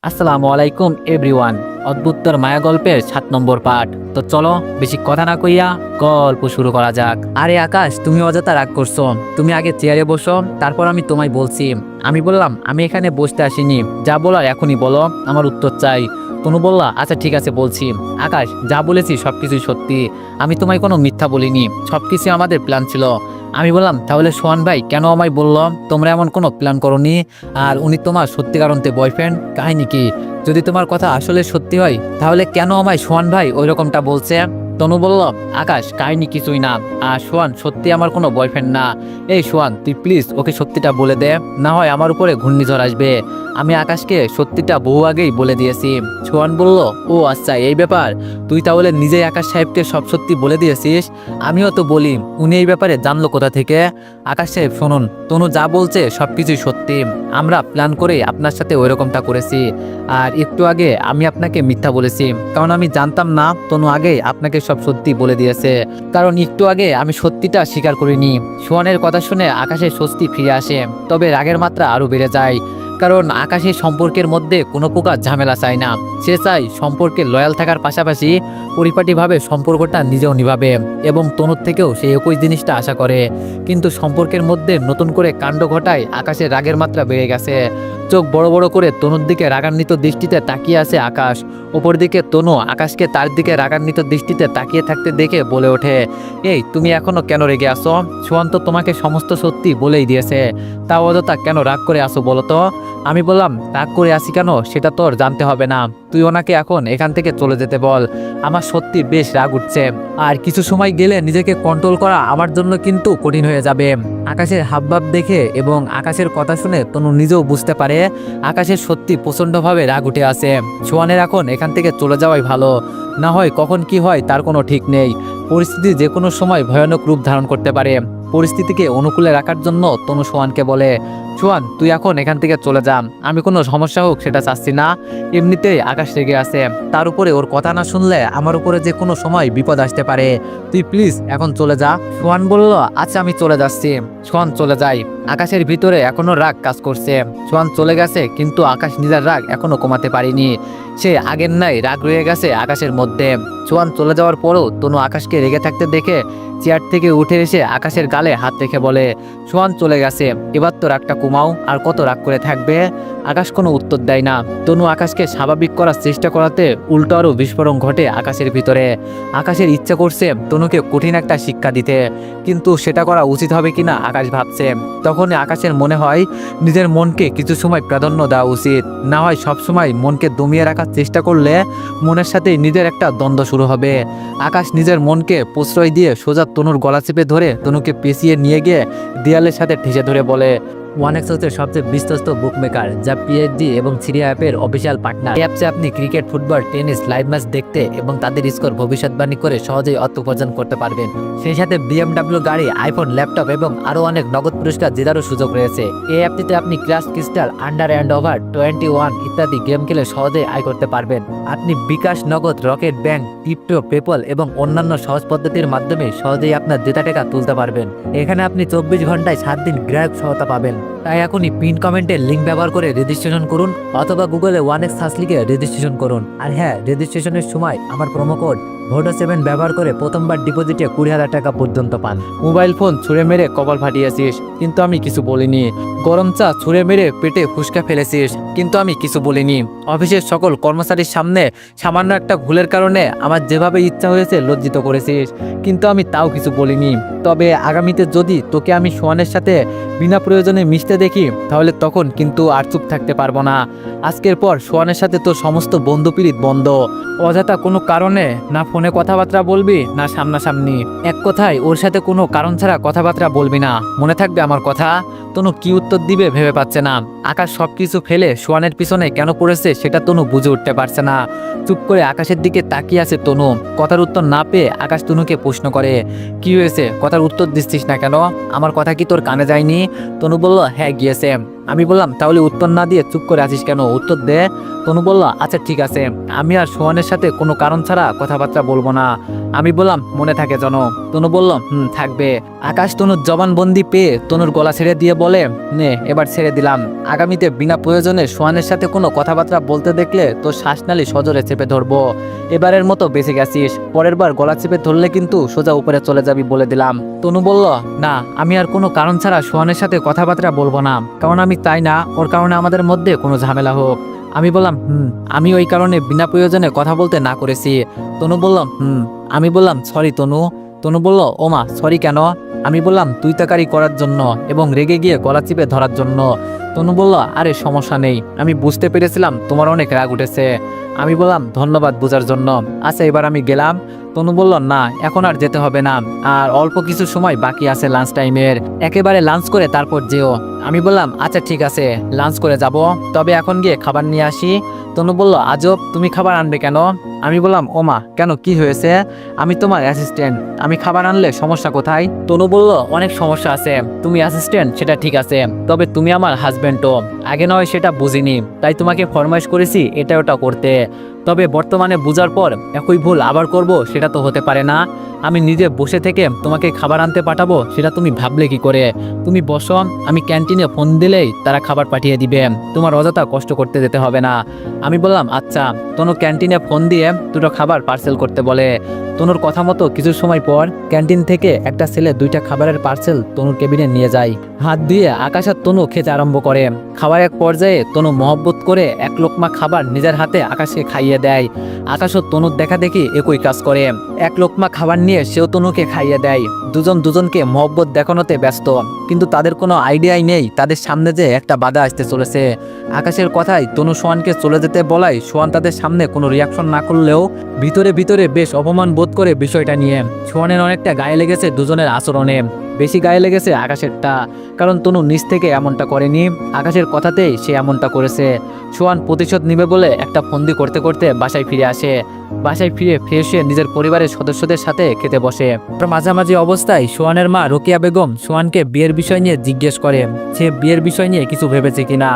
আসসালামু আলাইকুম এভরিওয়ান। অদ্ভুতর মায়া গল্পের 7 নম্বর পার্ট। তো চলো বেশি কথা না কইয়া গল্প শুরু করা যাক। আরে আকাশ, তুমি অযথা রাগ করছো। তুমি আগে চেয়ারে বসো, তারপর আমি তোমায় বলছি। আমি বললাম আমি এখানে বসতে আসিনি, যা বলার এখনই বলো, আমার উত্তর চাই। তনু বললা আচ্ছা ঠিক আছে বলছি। আকাশ, যা বলেছি সবকিছুই সত্যি, আমি তোমায় কোনো মিথ্যা বলিনি, সবকিছু আমাদের প্ল্যান ছিল। আমি বললাম তাহলে সোহান ভাই কেন আমায় বললো তোমরা এমন কোনো প্ল্যান করনি, আর উনি তোমার সত্যিকার অন্তে বয়ফ্রেন্ড? কাহিনী কি? যদি তোমার কথা আসলে সত্যি হয় তাহলে কেন আমায় সোহান ভাই ওই রকমটা বলছে? তনু বলল আকাশ, কাহিনী কিছুই না, আর সোহান সত্যি আমার কোনো বয়ফ্রেন্ড না। এই সোহান, তুই প্লিজ ওকে সত্যিটা বলে দে, না হয় আমার উপরে ঘূর্ণিঝড় আসবে। আমি আকাশকে সত্যিটা বহু আগেই বলে দিয়েছি। সোহান বলল ও আচ্ছা এই ব্যাপার, তুই তাহলে নিজেই আকাশ সাহেবকে সব সত্যি বলে দিয়েছিস? আমিও তো বলি, উনি এই ব্যাপারে জানলো কোথা থেকে? আকাশ সাহেব শুনুন, তনু যা বলছে সবকিছুই সত্যি, আমরা প্ল্যান করে আপনার সাথে ওই রকমটা করেছি। আর একটু আগে আমি আপনাকে মিথ্যা বলেছি, কারণ আমি জানতাম না তনু আগেই আপনাকে সব সত্যি বলে দিয়েছে। কারণ একটু আগে আমি সত্যিটা স্বীকার করিনি। সোহানের কথা শুনে আকাশের স্বস্তি ফিরে আসে, তবে রাগের মাত্রা আরো বেড়ে যায়। কারণ আকাশের সম্পর্কের মধ্যে কোনো প্রকার ঝামেলা চায় না। সে চায় সম্পর্কে লয়াল থাকার পাশাপাশি পরিপাটিভাবে সম্পর্কটা নিজেও নিভাবে, এবং তনুর থেকেও সেই একই জিনিসটা আশা করে। কিন্তু সম্পর্কের মধ্যে নতুন করে কাণ্ড ঘটায় আকাশের রাগের মাত্রা বেড়ে গেছে। চোখ বড় বড় করে তনুর দিকে রাগান্বিত দৃষ্টিতে তাকিয়ে আছে আকাশ। ওপর দিকে তনু আকাশকে তার দিকে রাগান্বিত দৃষ্টিতে তাকিয়ে থাকতে দেখে বলে ওঠে, এই তুমি এখনো কেন রেগে আসো? সোহান তো তোমাকে সমস্ত সত্যি বলেই দিয়েছে, তা অযথা কেন রাগ করে আসো বলো তো? আমি বললাম রাগ করে আসি কেন সেটা তোর জানতে হবে না, তুই ওনাকে এখন এখান থেকে চলে যেতে বল। আমার সত্যি বেশ রাগ উঠছে, আর কিছু সময় গেলে নিজেকে কন্ট্রোল করা আমার জন্য কিন্তু কঠিন হয়ে যাবে। আকাশের হাবভাব দেখে এবং আকাশের কথা শুনে তনু নিজেও বুঝতে পারে আকাশের সত্যি প্রচণ্ডভাবে রাগ উঠে আসে। সোহানের এখন এখান থেকে চলে যাওয়াই ভালো, না হয় কখন কি হয় তার কোনো ঠিক নেই। পরিস্থিতি যে কোনো সময় ভয়ানক রূপ ধারণ করতে পারে। পরিস্থিতিকে অনুকূলে রাখার জন্য তনু সোহানকে বলে, সোহান তুই এখন এখান থেকে চলে যা, আমি কোনো সমস্যা হোক সেটা চাচ্ছি না। এমনিতেই আকাশ রেগে আছে, তার উপরে ওর কথা না শুনলে আমার উপরে যে কোনো সময় বিপদ আসতে পারে, তুই প্লিজ এখন চলে যা। সোহান বলল আচ্ছা আমি চলে যাচ্ছি। সোহান চলে যায়। আকাশের ভিতরে এখনো রাগ কাজ করছে। সোহান চলে গেছে, কিন্তু আকাশ নিজের রাগ এখনো কমাতে পারেনি। সে আগের নাই রাগ রয়ে গেছে আকাশের মধ্যে। সোহান চলে যাওয়ার পরও তনু আকাশকে রেগে থাকতে দেখে চেয়ার থেকে উঠে এসে আকাশের গালে হাত রেখে বলে, সোহান চলে গেছে, এবার তো রাগটা কমাও, আর কত রাগ করে থাকবে? আকাশ কোনো উত্তর দেয় না। তনু আকাশকে স্বাভাবিক করার চেষ্টা করাতে উল্টো আরও বিস্ফোরণ ঘটে আকাশের ভিতরে। আকাশের ইচ্ছা করছে তনুকে কঠিন একটা শিক্ষা দিতে, কিন্তু সেটা করা উচিত হবে কিনা আকাশ ভাবছে। তখনই আকাশের মনে হয় নিজের মনকে কিছু সময় প্রাধান্য দেওয়া উচিত, না হয় সবসময় মনকে দমিয়ে রাখার চেষ্টা করলে মনের সাথে নিজের একটা দ্বন্দ্ব শুরু হবে। আকাশ নিজের মনকে প্রশ্রয় দিয়ে সোজা তনুর গলা চেপে ধরে তনুকে পেঁচিয়ে নিয়ে গিয়ে দেয়ালের সাথে ঠেসে ধরে বলে, ওয়ানেক্স হচ্ছে সবচেয়ে বিশ্বস্ত বুকমেকার, যা পিএইচডি এবং সিরিয়া অ্যাপের অফিসিয়াল পার্টনার। এই অ্যাপসে আপনি cricket, football, tennis live match দেখতে এবং তাদের স্কোর ভবিষ্যৎবাণী করে সহজেই অর্থ উপার্জন করতে পারবেন। সেই সাথে বিএমডাব্লিউ গাড়ি, আইফোন, ল্যাপটপ এবং আরও অনেক নগদ পুরস্কার জেতারও সুযোগ রয়েছে। এই অ্যাপটিতে আপনি crush crystal, under and over 21 ইত্যাদি গেম খেলে সহজেই আয় করতে পারবেন। আপনি বিকাশ, নগদ, রকেট ব্যাংক, ক্রিপ্টো, পেপল এবং অন্যান্য সহজ পদ্ধতির মাধ্যমে সহজেই আপনার জেতা টাকা তুলতে পারবেন। এখানে আপনি 24 ঘন্টায় 7 দিন গ্রাহক সহায়তা পাবেন। তাই এখনই পিন কমেন্টের লিঙ্ক ব্যবহার করে রেজিস্ট্রেশন করুন, অথবা গুগলে ওয়ানেক্স সার্চ লিখে রেজিস্ট্রেশন করুন। আর হ্যাঁ, রেজিস্ট্রেশনের সময় আমার প্রোমো কোড ভোডো7 ব্যবহার করে প্রথমবার ডিপোজিটে 20,000 টাকা পর্যন্ত পান। মোবাইল ফোন ছুঁড়ে মেরে কপাল ফাটিয়েছিস, কিন্তু আমি কিছু বলিনি। গরম চা ছুঁড়ে মেরে পেটে ফুসকা ফেলেছিস, কিন্তু আমি কিছু বলিনি। অফিসের সকল কর্মচারীর সামনে সামান্য একটা ভুলের কারণে আমার যেভাবে ইচ্ছা হয়েছে লজ্জিত করেছিস, কিন্তু আমি তাও কিছু বলিনি। তবে আগামীতে যদি তোকে আমি সোহানের সাথে বিনা প্রয়োজনে মিশতে দেখি, তাহলে তখন কিন্তু আর চুপ থাকতে পারবো না। আজকের পর সোহানের সাথে তোর সমস্ত বন্ধুপিরিত বন্ধ। অযথা কোনো কারণে না ফোনে কথাবার্তা বলবি, না সামনাসামনি। এক কথায় ওর সাথে কোনো কারণ ছাড়া কথাবার্তা বলবি না, মনে থাকবে আমার কথা? তনু কি উত্তর দিবে ভেবে পাচ্ছে না। আকাশ সবকিছু ফেলে সোহানের পিছনে কেন পড়েছে সেটা তনু বুঝে উঠতে পারছে না। চুপ করে আকাশের দিকে তাকিয়ে আছে তনু। কথার উত্তর না পেয়ে আকাশ তনুকে প্রশ্ন করে, কি হয়েছে, কথার উত্তর দিচ্ছিস না কেন? আমার কথা কি তোর কানে যায়নি? তনু বলল হ্যাঁ গিয়েছে। আমি বললাম তাহলে উত্তর না দিয়ে চুপ করে আছিস কেন, উত্তর দে। তনু বলল আচ্ছা ঠিক আছে, আমি আর সোহানের সাথে কোনো কারণ ছাড়া কথাবার্তা বলবো না। আমি বললাম মনে থাকে যেন। তনু বলল থাকবে। আকাশ তনুর জবানবন্দি পেয়ে তনুর গলা ছেড়ে দিয়ে বলে, নে এবার ছেড়ে দিলাম, আগামীতে বিনা প্রয়োজনে সোহানের সাথে কোনো কথাবার্তা বলতে দেখলে তো শ্বাসনালী সজোরে চেপে ধরবো। এবারের মতো বেঁচে গেছিস, পরের বার গলা চেপে ধরলে কিন্তু সোজা উপরে চলে যাবি বলে দিলাম। তনু বলল না, আমি আর কোনো কারণ ছাড়া সোহানের সাথে কথাবার্তা বলবো না, কারণ আমি চাই না ওর কারণে আমাদের মধ্যে কোনো ঝামেলা হোক। আমি বললাম আমি ওই কারণে বিনা প্রয়োজনে কথা বলতে না করেছি। তনু বলল আমি বললাম সরি তনু। তনু বলল ওমা সরি কেন? আমি বললাম তুই তাকারি করার জন্য এবং রেগে গিয়ে গলা চিপে ধরার জন্য। তনু বলল আরে সমস্যা নেই, আমি বুঝতে পেরেছিলাম তোমার অনেক রাগ উঠেছে। আমি বললাম ধন্যবাদ বোঝার জন্য, আচ্ছা এবার আমি গেলাম। তনু বলল না এখন আর যেতে হবে না, আর অল্প কিছু সময় বাকি আছে লাঞ্চ টাইমের, একেবারে লাঞ্চ করে তারপর যেও। আমি বললাম আচ্ছা ঠিক আছে লাঞ্চ করে যাব, তবে এখন গিয়ে খাবার নিয়ে আসি। তনু বলল আজব, তুমি খাবার আনবে কেন? আমি বললাম ওমা কেন, কি হয়েছে? আমি তোমার অ্যাসিস্ট্যান্ট, আমি খাবার আনলে সমস্যা কোথায়? তনু বলল অনেক সমস্যা আছে, তুমি অ্যাসিস্ট্যান্ট সেটা ঠিক আছে, তবে তুমি আমার হাজব্যান্ডও, আগে নয় সেটা বুঝিনি, তাই তোমাকে ফরমাইশ করেছি এটা ওটা করতে, তবে বর্তমানে বুঝার পর একই ভুল আবার করব সেটা তো হতে পারে না। আমি নিজে বসে থেকে তোমাকে খাবার আনতে পাঠাবো সেটা তুমি ভাবলে কি করে? তুমি বসো, আমি ক্যান্টিনে ফোন দিলেই তারা খাবার পাঠিয়ে দিবে, তোমার অযথা কষ্ট করতে যেতে হবে না। আমি বললাম আচ্ছা। তনু ক্যান্টিনে ফোন দিয়ে দুটো খাবার পার্সেল করতে বলে। তনুর কথা মতো কিছু সময় পর ক্যান্টিন থেকে একটা ছেলে দুইটা খাবারের পার্সেল তনুর কেবিনে নিয়ে যায়। হাত দিয়ে আকাশ আর তনু খেতে আরম্ভ করে। খাবার এক পর্যায়ে তনু মহব্বত করে এক লোকমা খাবার নিজের হাতে আকাশকে খাইয়ে দেয়। আকাশ ও তনুর দেখা দেখি একই কাজ করে, এক লোকমা খাবার নিয়ে সেও তনুকে খাইয়ে দেয়। দুজন দুজনকে মহব্বত দেখানোতে ব্যস্ত, কিন্তু তাদের কোনো আইডিয়াই নেই তাদের সামনে যে একটা বাধা আসতে চলেছে। আকাশের কথায় তনু সোহানকে চলে যেতে বলায় সোহান তাদের সামনে কোনো রিয়াকশন না করলেও ভিতরে ভিতরে বেশ অপমান বোধ করে বিষয়টা নিয়ে। সোহানের অনেকটা গায়ে লেগেছে দুজনের আচরণে, বেশি গায়ে লেগেছে আকাশেরটা, কারণ তনু নিজ থেকে এমনটা করেনি, আকাশের কথাতেই সে এমনটা করেছে। সোহান প্রতিশোধ নিবে বলে একটা ফন্দি করতে করতে বাসায় ফিরে আসে। বাসায় ফিরে ফ্রেশ হয়ে নিজের পরিবারের সদস্যদের সাথে খেতে বসে। মাঝামাঝি অবস্থায় সোহানের মা রোকেয়া বেগম সোহানকে বিয়ের বিষয় নিয়ে জিজ্ঞেস করে সে বিয়ের বিষয় নিয়ে কিছু ভেবেছে কিনা।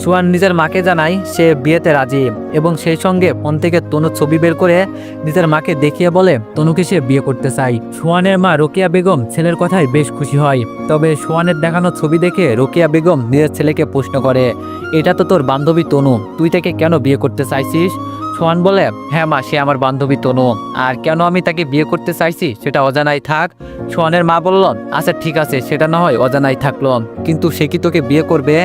সোহান নিজের মাকে জানায় সে বিয়েতে রাজি, এবং সেই সঙ্গে ফোন থেকে তনুর ছবি বের করে নিজের মাকে দেখিয়ে বলে তনুকে সে বিয়ে করতে চায়। সোহানের মা রোকেয়া বেগম ছেলের কথায় বেশ খুশি হয়, তবে সোহানের দেখানো ছবি দেখে রোকেয়া বেগম নিজের ছেলেকে প্রশ্ন করে এটা তো তোর বান্ধবী তনু, তুই তাকে কেন বিয়ে করতে চাইছিস? সোহান বলে হ্যাঁ মা, সে আমার বান্ধবী তনু, আর কেন আমি তাকে বিয়ে করতে চাইছি সেটা অজানাই থাক। সোহানের মা বলল আচ্ছা ঠিক আছে, সেটা না হয় অজানাই থাকলো, কিন্তু সে কি তোকে বিয়ে করবে?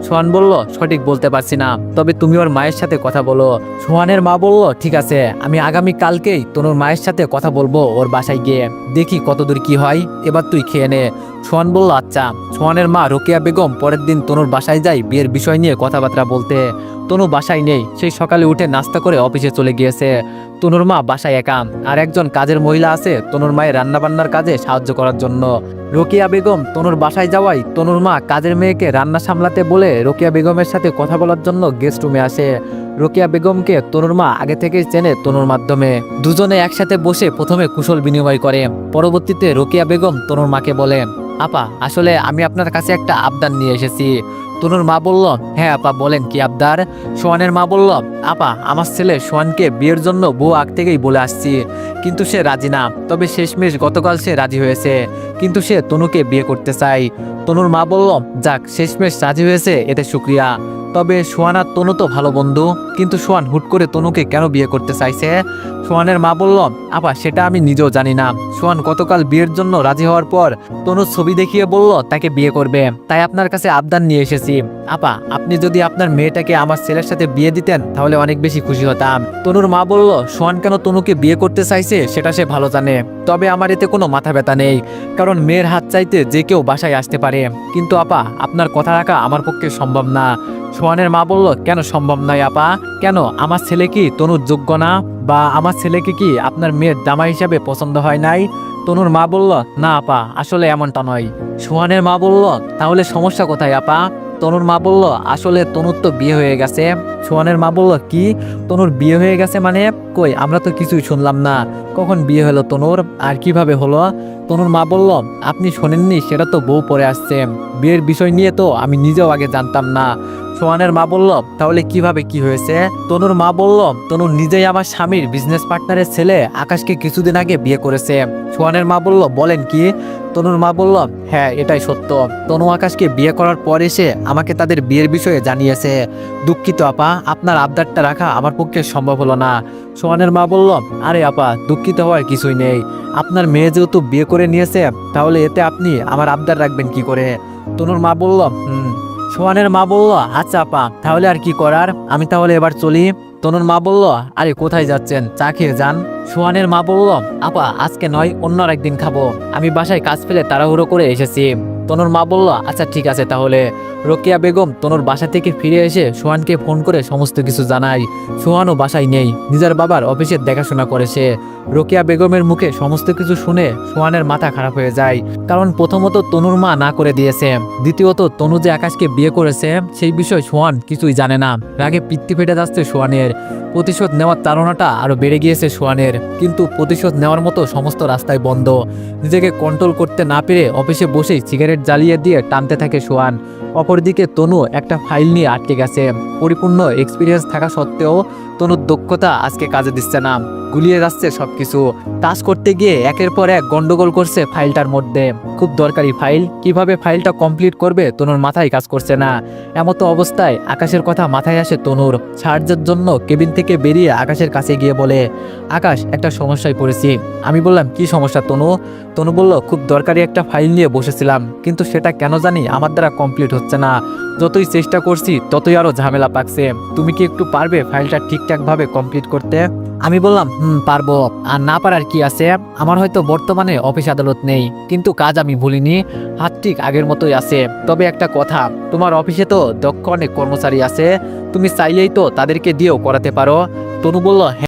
সোহান বলল সঠিক বলতে পারছি না, তবে তুমি ওর মায়ের সাথে কথা বলো। সোহানের মা বলল ঠিক আছে, আমি আগামী কালকেই তনুর মায়ের সাথে কথা বলবো ওর বাসায় গিয়ে, দেখি কতদূর কি হয়, এবার তুই খেয়ে নে। সোহান বলল আচ্ছা। সোহানের মা রোকেয়া বেগম পরের দিন তনুর বাসায় যায় বিয়ের বিষয় নিয়ে কথাবার্তা বলতে। তনু বাসায় নেই, সেই সকালে উঠে নাস্তা করে অফিসে চলে গিয়েছে। তনুর মা বাসায় একা, আর একজন কাজের মহিলা আছে তনুর মায়ের রান্নাবান্নার কাজে সাহায্য করার জন্য। রোকেয়া বেগম তনুর বাসায় যাওয়ায় তনুর মা কাজের মেয়েকে রান্না সামলাতে বলে রোকেয়া বেগমের সাথে কথা বলার জন্য গেস্ট রুমে আসে। রোকেয়া বেগমকে তনুর মা আগে থেকেই চেনে তনুর মাধ্যমে। দুজনে একসাথে বসে প্রথমে কুশল বিনিময় করে, পরবর্তীতে রোকেয়া বেগম তনুর মাকে বলে আপা আসলে আমি আপনার কাছে একটা আবদার নিয়ে এসেছি। তনুর মা বলল হ্যাঁ আপা বলেন কি আবদার? সোহানের মা বলল আপা আমার ছেলে সোহানকে বিয়ের জন্য বউ আগ থেকেই বলে আসছি, কিন্তু সে রাজি না, তবে শেষমেশ গতকাল সে রাজি হয়েছে, কিন্তু সে তনুকে বিয়ে করতে চায়। তনুর মা বলল যাক শেষমেশ রাজি হয়েছে, এতে শুক্রিয়া, তবে সোহান আর তনু তো ভালো বন্ধু, কিন্তু সোহান হুট করে তনুকে কেন বিয়ে করতে চাইছে? সোহানের মা বলল আপা সেটা আমি নিজেও জানি না, সোহান গতকাল বিয়ের জন্য রাজি হওয়ার পর তনুর ছবি দেখিয়ে বলল তাকে বিয়ে করবে, তাই আপনার কাছে আবদার নিয়ে এসেছি। আপা আপনি যদি আপনার মেয়েটাকে আমার ছেলের সাথে বিয়ে দিতেন তাহলে অনেক বেশি খুশি হতাম। তনুর মা বলল সোহান কেন তনুকে বিয়ে করতে চাইছে সেটা সে ভালো জানে, তবে আমার এতে কোনো মাথা ব্যথা নেই, কারণ মেয়ের হাত চাইতে যে কেউ বাসায় আসতে পারে, কিন্তু আপা আপনার কথা রাখা আমার পক্ষে সম্ভব না। সোহানের মা বলল কেন সম্ভব নয় আপা? কেন আমার ছেলে কি তনুর যোগ্য না, বা আমার ছেলেকে কি আপনার মেয়ের জামাই হিসাবে পছন্দ হয় নাই? তনুর মা বলল না আপা আসলে এমনটা নয়। সোহানের মা বলল তাহলে সমস্যা কোথায় আপা? তনুর মা বলল, আসলে তনুর তো বিয়ে হয়ে গেছে। সোহানের মা বলল, কি, তনুর বিয়ে হয়ে গেছে মানে? কই, আমরা তো কিছুই শুনলাম না। কখন বিয়ে হলো তনুর, আর কিভাবে হলো? তনুর মা বলল, আপনি শোনেননি, সেটা তো বউ পরে আসছে। বিয়ের বিষয় নিয়ে তো আমি নিজেও আগে জানতাম না। সোহানের মা বলল, তাহলে কিভাবে কি হয়েছে? তনুর মা বলল, তনুর নিজেই আমার স্বামীর বিজনেস পার্টনারের ছেলে আকাশকে কিছুদিন আগে বিয়ে করেছে। সোহানের মা বলল, বলেন কি? তনুর মা বলল, হ্যাঁ, এটাই সত্য। তনু আকাশকে বিয়ে করার পর এসে আমাকে তাদের বিয়ের বিষয়ে জানিয়েছে। দুঃখিত আপা, আপনার আবদারটা রাখা আমার পক্ষে সম্ভব হলো না। সোহানের মা বলল, আরে আপা, দুঃখিত হওয়ার কিছুই নেই। আপনার মেয়ে যেহেতু বিয়ে করে নিয়েছে, তাহলে এতে আপনি আমার আবদার রাখবেন কি করে? তনুর মা বলল, সোহানের মা বলল, আচ্ছা আপা, তাহলে আর কি করার, আমি তাহলে এবার চলি। তনুর মা বলল, আরে কোথায় যাচ্ছেন, চা খেয়ে যান। সোহানের মা বলল, আপা আজকে নয়, অন্য একদিন খাবো, আমি বাসায় কাজ ফেলে তাড়াহুড়ো করে এসেছি। তনুর মা বলল, আচ্ছা ঠিক আছে তাহলে। রোকেয়া বেগম তনুর বাসা থেকে ফিরে এসে সোহানকে ফোন করে সমস্ত কিছু জানায়। সোহানও বাসায় নেই, নিজের বাবার অফিসের দেখাশোনা করেছে। রোকেয়া বেগমের মুখে সমস্ত কিছু শুনে সোহানের মাথা খারাপ হয়ে যায়। কারণ প্রথমত তনুর মা না করে দিয়েছে, দ্বিতীয়ত তনু যে আকাশকে বিয়ে করেছে সেই বিষয় সোহান কিছুই জানে না। রাগে পিত্তি ফেটে যাচ্ছে সোহানের। প্রতিশোধ নেওয়ার তাড়নাটা আরো বেড়ে গিয়েছে সোহানের, কিন্তু প্রতিশোধ নেওয়ার মতো সমস্ত রাস্তায় বন্ধ। নিজেকে কন্ট্রোল করতে না পেরে অফিসে বসেই সিগারেট জ্বালিয়ে দিয়ে টানতে থাকে সোহান। অপরদিকে তনু একটা ফাইল নিয়ে আটকে গেছে। পরিপূর্ণ এক্সপিরিয়েন্স থাকা সত্ত্বেও তনুর দক্ষতা আজকে কাজে দিচ্ছে না, গুলিয়ে যাচ্ছে সবকিছু। টাচ করতে গিয়ে একের পর এক গন্ডগোল করছে ফাইলটার মধ্যে। খুব দরকারি ফাইল, কিভাবে ফাইলটা কমপ্লিট করবে তনুর মাথায় কাজ করছে না। এমতো অবস্থায় আকাশের কথা মাথায় আসে তনুর। সাহায্যের জন্য কেবিন থেকে বেরিয়ে আকাশের কাছে গিয়ে বলে, আকাশ, একটা সমস্যায় পড়েছি। আমি বললাম, কি সমস্যা তনু? তনু বলল, খুব দরকারি একটা ফাইল নিয়ে বসেছিলাম, কিন্তু সেটা কেন জানি আমার দ্বারা কমপ্লিট হচ্ছে না। যতই চেষ্টা করছি ততই আরো ঝামেলা পাকছে। তুমি কি একটু পারবে ফাইলটা ঠিকঠাকভাবে কমপ্লিট করতে? আমি বললাম, পারবো, আর না পারার কি আছে? আমার হয়তো বর্তমানে অফিস আদালত নেই, কিন্তু কাজ আমি ভুলিনি, হাত ঠিক আগের মতোই আছে। তবে একটা কথা, তোমার অফিসে তো দক্ষ অনেক কর্মচারী আছে, তুমি চাইলেই তো তাদেরকে দিয়েও করাতে পারো। তনু বলল,